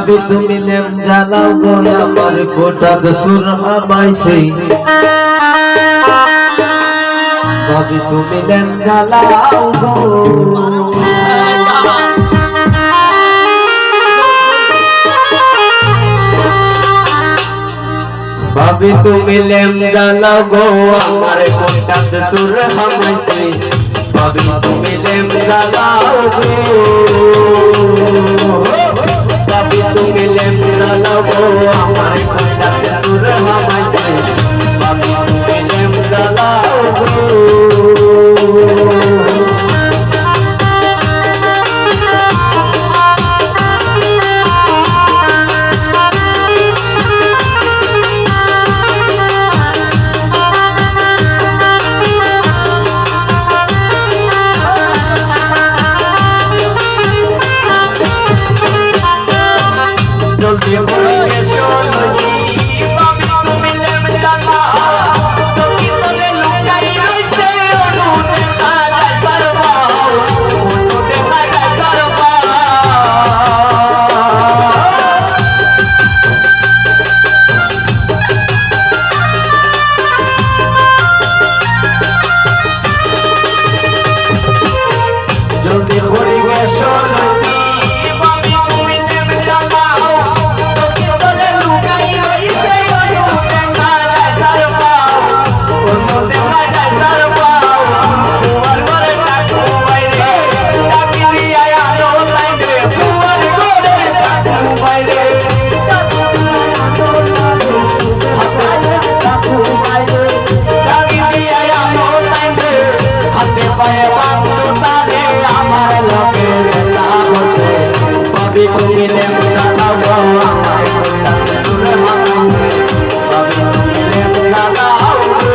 ভাবি তুমি লেম জ্বালাও গো আমার গোটা দসুর হামাইছে ভাবি তুমি লেম জ্বালাও গো ভাবি তুমি লেম জ্বালাও গো আমার গোটা দসুর হামাইছে ভাবি তুমি লেম জ্বালাও গো ভাবি তুমি লেম জ্বালাও গো আমার গোটা দসুর হামাইছে ভাবি তুমি লেম জ্বালাও গো জলদি করে এসো নদী ভাবি তুমি লেম জ্বালাও সখী বলে লুকাই রইছে অনু দেখা যায় করবা অনু দেখা যায় করবা জলদি করে এসো নদী ভাবি তুমি লেম জ্বালাও সখী বলে লুকাই রইছে অনু দেখা যায় করবা অনু দেখা যায় করবা ফুয়ার ঘরে ডাকু বাইরে ডাকি দিয়া আলো লাইনে ফুয়ার ঘরে ডাকু বাইরে ডাকু বাইরে ডাকি দিয়া আলো লাইনে হাতে পায়ে বাঁধো তারে আমার লগে বেলা বসে ভাবি তুমি লেম জ্বালাও গো আমার গোটা দসুর হামাইছে ভাবি তুমি লেম জ্বালাও গো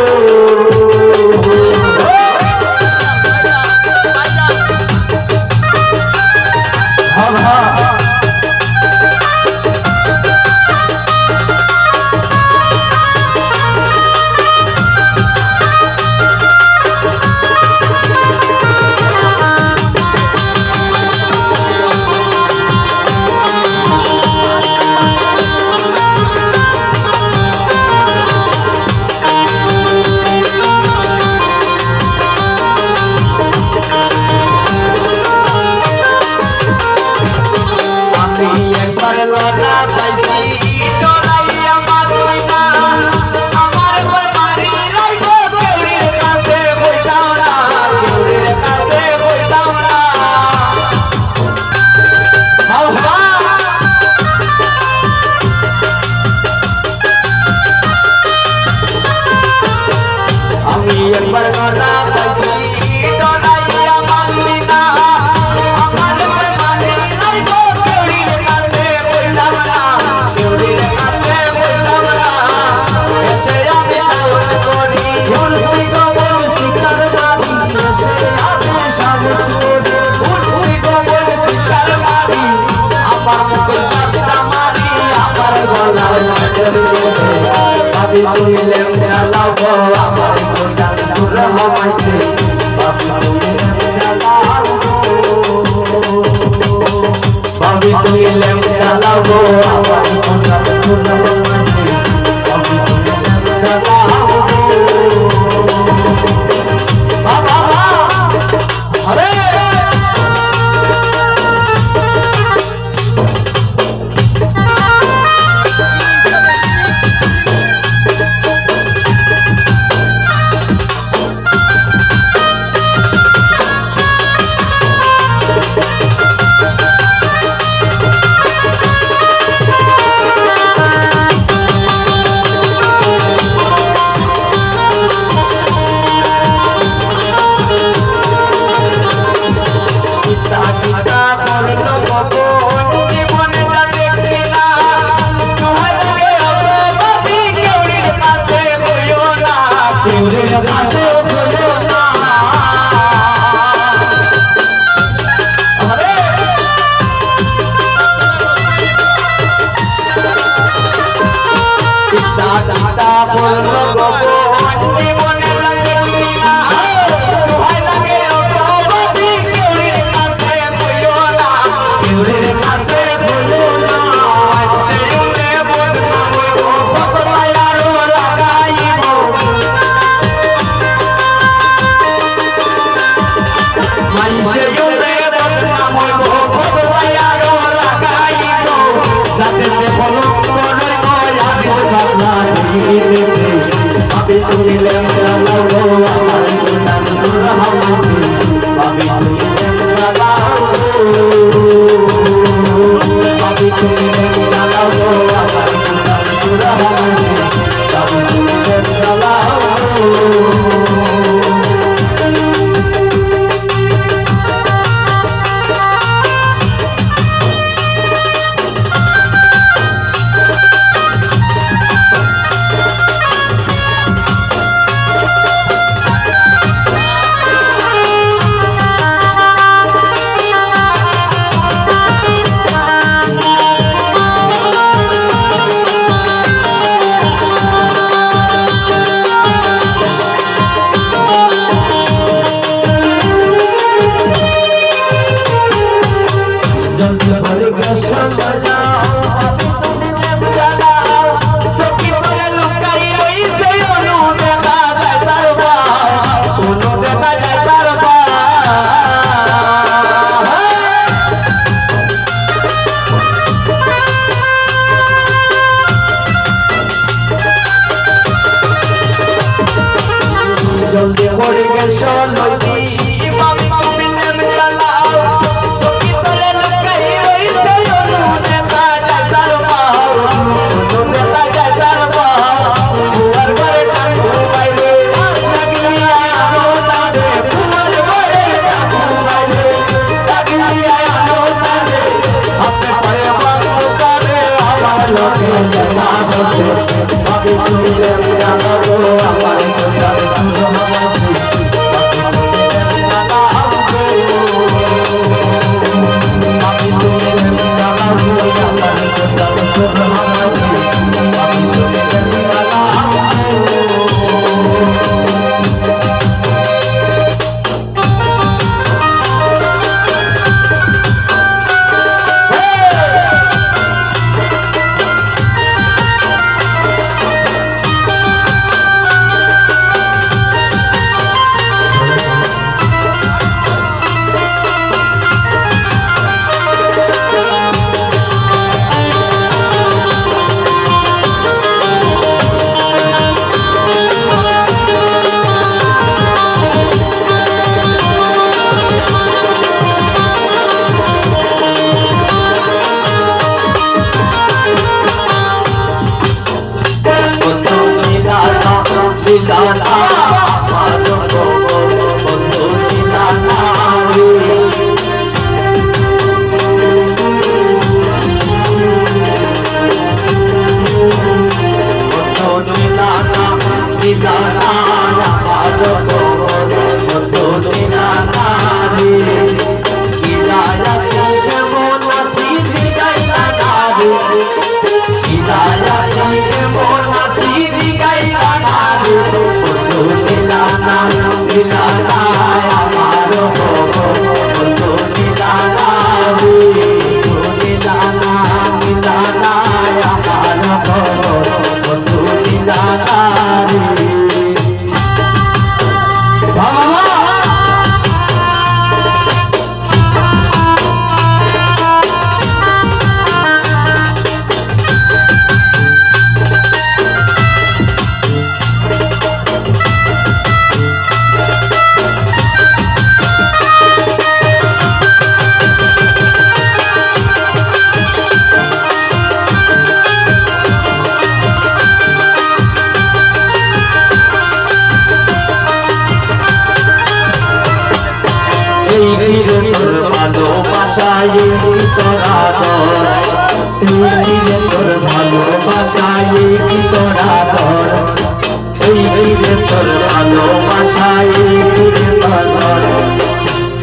জলদি করে গেছো নদী বাবি কমিলে মেলাও সকি তলে লুকাই রইছে অনু দেখা যায় তার পাও অনু দেখা যায় তার পাও ফুয়ার ঘরে টাঙ্গু বাইরে লাগলি আলো তারে ফুয়ার ঘরে টাঙ্গু বাইরে লাগলি আলো তারে আপনি পায়ে বাঁধো করে আমার লোকে জানা বসে বাবি কমিলে মেলাও আমার কথা শুনো ভালোবাসায় তোরা দর এই রে তোর ভালোবাসায় তোরা দর এই রে তোর ভালোবাসায় তোরা দর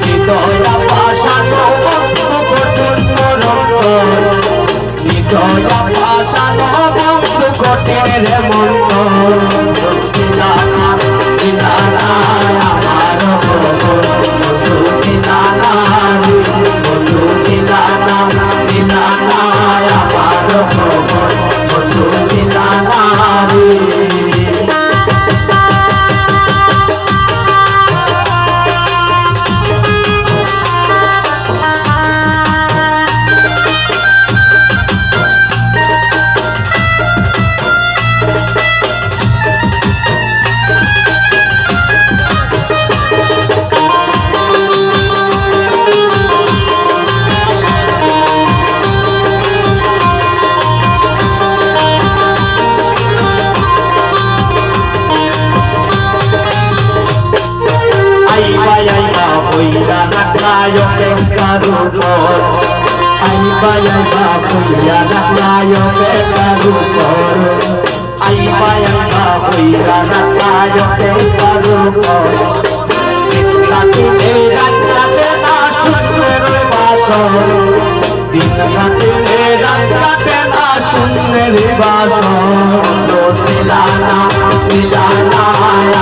হৃদয়া পাশানো বন্ধু কঠিন মন্তর হৃদয়া পাশানো বন্ধু কঠিন রে মন্তর দিলানা দিলানা আমার বন্ধু দিলানা বন্ধু দিলানা দিলানা আমার বন্ধু দিলানা naklayo karukor ay bayan ka kuya naklayo karukor ay bayan ka kuya naklayo karukor kitati ratate na sunner basor din rate ratate na sunner basor dilana dilana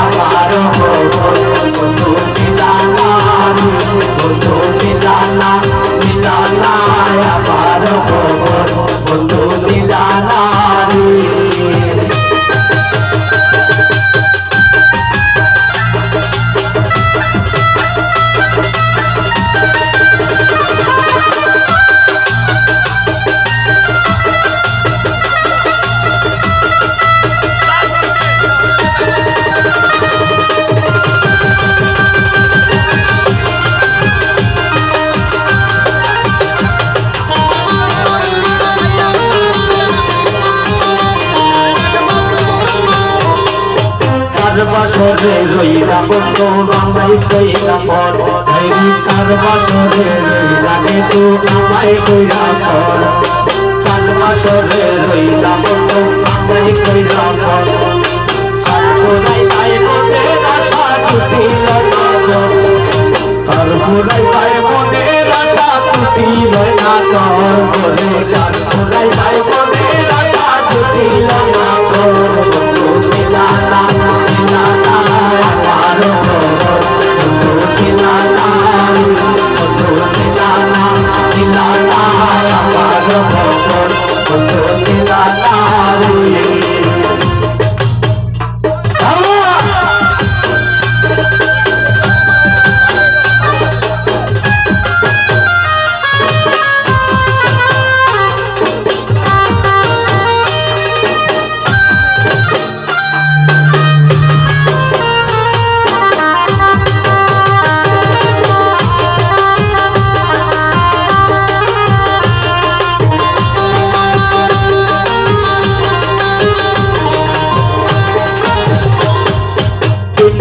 amar bondhu dilana bondhu dilana dilana amar কার বাসরে রইলা বন্ধু আমায় কইরা পর কার বাসরে রইলা গে তু আমায় কইরা পর কার বাসরে রইলা বন্ধু আমায় কইরা পর আর পুরাই তাই মনের আশা টুটিল না তোর আর পুরাই তাই মনের আশা টুটিল না তোর বলে কার পুরাই তাই মনের আশা টুটিল না তোর বন্ধু মিলানা মিলানা আমার বন্ধু মিলানা বন্ধু মিলানা মিলানা আমার বন্ধু মিলানা রে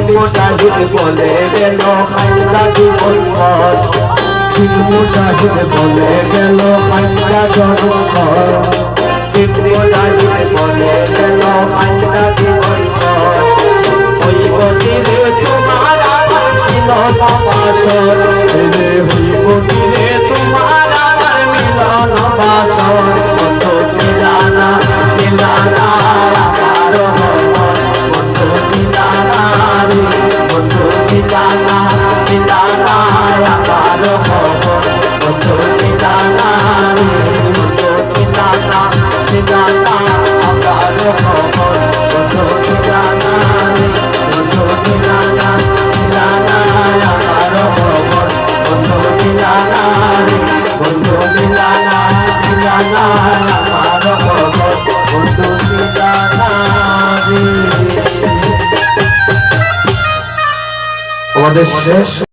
মুজাহিদ বলে গেল খাইলা জীবন ভর মুজাহিদ বলে গেল খাইলা জীবন ভর মুজাহিদ বলে গেল খাইলা জীবন ভর হইব দিলে তোমার আমার মিলন বাসর হইব দিলে তোমার আমার মিলন বাসর কত মিলানা মিলানা আমার বন্ধু মিলানা বন্ধু মিলানা মিলানা আমার বন্ধু মিলানা বন্ধু মিলানা মিলানা আমার বন্ধু মিলানা বন্ধু মিলানা মিলানা আমার বন্ধু মিলানা বন্ধু মিলানা মিলানা আমার বন্ধু মিলানা আমাদের শেষ